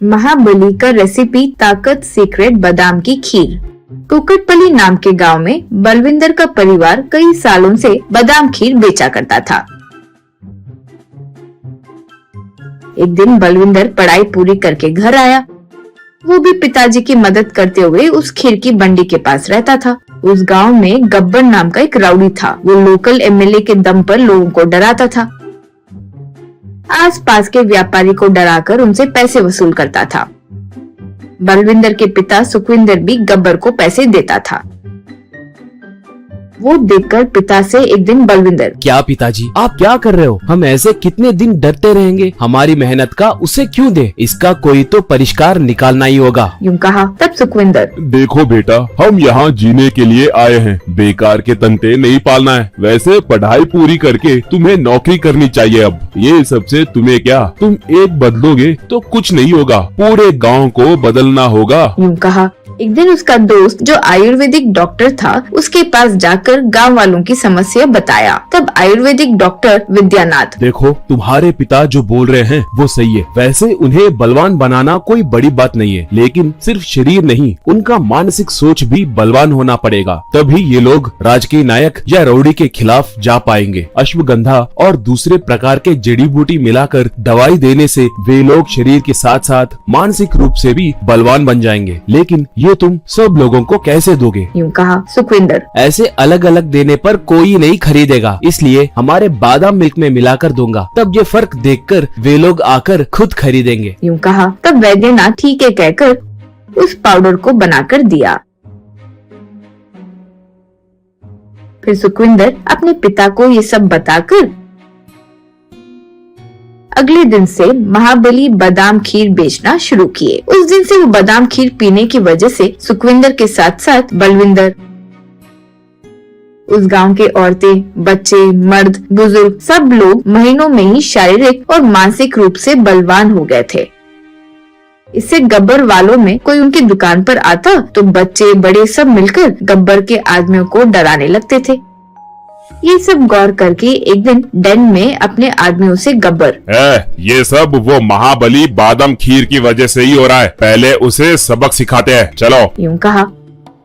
महाबली का रेसिपी ताकत सीक्रेट बादाम की खीर। कुकटपल्ली नाम के गांव में बलविंदर का परिवार कई सालों से बादाम खीर बेचा करता था। एक दिन बलविंदर पढ़ाई पूरी करके घर आया। वो भी पिताजी की मदद करते हुए उस खीर की बंडी के पास रहता था। उस गांव में गब्बर नाम का एक राउडी था। वो लोकल एमएलए के दम पर लोगों को डराता था। आसपास के व्यापारी को डराकर उनसे पैसे वसूल करता था। बलविंदर के पिता सुखविंदर भी गब्बर को पैसे देता था। वो देखकर पिता से एक दिन बलविंदर, क्या पिताजी आप क्या कर रहे हो? हम ऐसे कितने दिन डरते रहेंगे? हमारी मेहनत का उसे क्यों दे? इसका कोई तो परिष्कार निकालना ही होगा। यूं कहा। तब सुखविंदर, देखो बेटा, हम यहाँ जीने के लिए आए हैं, बेकार के तंते नहीं पालना है। वैसे पढ़ाई पूरी करके तुम्हें नौकरी करनी चाहिए। अब ये सबसे तुम्हें क्या, तुम एक बदलोगे तो कुछ नहीं होगा, पूरे गाँव को बदलना होगा। यूं कहा। एक दिन उसका दोस्त जो आयुर्वेदिक डॉक्टर था उसके पास जाकर गांव वालों की समस्या बताया। तब आयुर्वेदिक डॉक्टर विद्यानाथ, देखो तुम्हारे पिता जो बोल रहे हैं वो सही है। वैसे उन्हें बलवान बनाना कोई बड़ी बात नहीं है, लेकिन सिर्फ शरीर नहीं, उनका मानसिक सोच भी बलवान होना पड़ेगा। तभी ये लोग राजकीय नायक या रौड़ी के खिलाफ जा पाएंगे। अश्वगंधा और दूसरे प्रकार के जड़ी बूटी मिलाकर दवाई देने से वे लोग शरीर के साथ साथ मानसिक रूप से भी बलवान बन जाएंगे। लेकिन ये तुम सब लोगों को कैसे दोगे? यूं कहा। सुखविंदर, ऐसे अलग अलग देने पर कोई नहीं खरीदेगा, इसलिए हमारे बादाम मिल्क में मिलाकर दूंगा, तब ये फर्क देखकर वे लोग आकर खुद खरीदेंगे। यूं कहा। तब वैद्यनाथ ठीक है कहकर उस पाउडर को बनाकर दिया। फिर सुखविंदर अपने पिता को ये सब बताकर अगले दिन से महाबली बादाम खीर बेचना शुरू किए। उस दिन से वो बादाम खीर पीने की वजह से सुखविंदर के साथ साथ बलविंदर, उस गांव के औरतें, बच्चे, मर्द, बुजुर्ग सब लोग महीनों में ही शारीरिक और मानसिक रूप से बलवान हो गए थे। इससे गब्बर वालों में कोई उनकी दुकान पर आता तो बच्चे बड़े सब मिलकर गब्बर के आदमियों को डराने लगते थे। ये सब गौर करके एक दिन डैन में अपने आदमियों से गब्बर, ये सब वो महाबली बादाम खीर की वजह से ही हो रहा है, पहले उसे सबक सिखाते हैं, चलो। यूं कहा।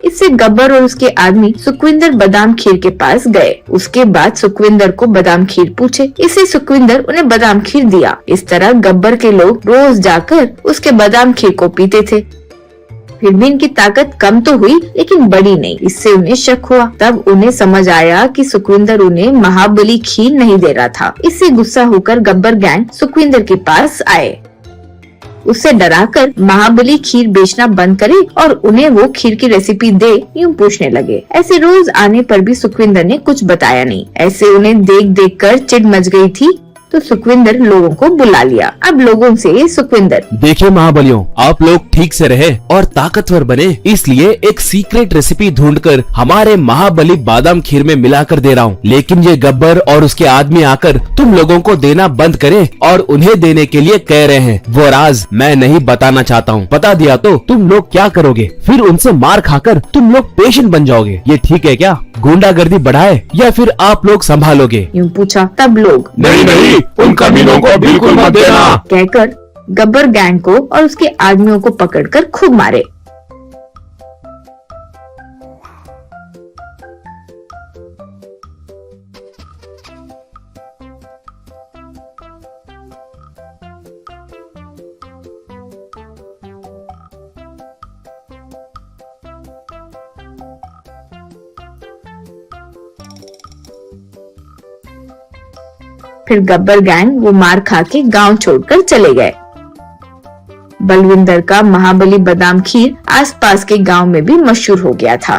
इससे गब्बर और उसके आदमी सुखविंदर बादाम खीर के पास गए। उसके बाद सुखविंदर को बादाम खीर पूछे। इससे सुखविंदर उन्हें बादाम खीर दिया। इस तरह गब्बर के लोग रोज जाकर उसके बादाम खीर को पीते थे। फिर भी इनकी ताकत कम तो हुई लेकिन बड़ी नहीं। इससे उन्हें शक हुआ। तब उन्हें समझ आया कि सुखविंदर उन्हें महाबली खीर नहीं दे रहा था। इससे गुस्सा होकर गब्बर गैंग सुखविंदर के पास आए। उससे डराकर महाबली खीर बेचना बंद करे और उन्हें वो खीर की रेसिपी दे, यूं पूछने लगे। ऐसे रोज आने पर भी सुखविंदर ने कुछ बताया नहीं। ऐसे उन्हें देख देख कर चिढ़ मच गई थी तो सुखविंदर लोगों को बुला लिया। अब लोगों से सुखविंदर, देखिए महाबलियों, आप लोग ठीक से रहे और ताकतवर बने, इसलिए एक सीक्रेट रेसिपी ढूंढकर हमारे महाबली बादाम खीर में मिलाकर दे रहा हूँ। लेकिन ये गब्बर और उसके आदमी आकर तुम लोगों को देना बंद करें और उन्हें देने के लिए कह रहे हैं। वो राज मैं नहीं बताना चाहता हूँ। बता दिया तो तुम लोग क्या करोगे? फिर उनसे मार खाकर तुम लोग पेशेंट बन जाओगे। ये ठीक है क्या? गुंडागर्दी बढ़ाए या फिर आप लोग संभालोगे? यूं पूछा। तब लोग, नहीं नहीं, उन कमीनों को बिल्कुल मत देना, कहकर गब्बर गैंग को और उसके आदमियों को पकड़कर खूब मारे। फिर गब्बर गैंग वो मार खा के गांव छोड़कर चले गए। बलविंदर का महाबली बादाम खीर आसपास के गांव में भी मशहूर हो गया था।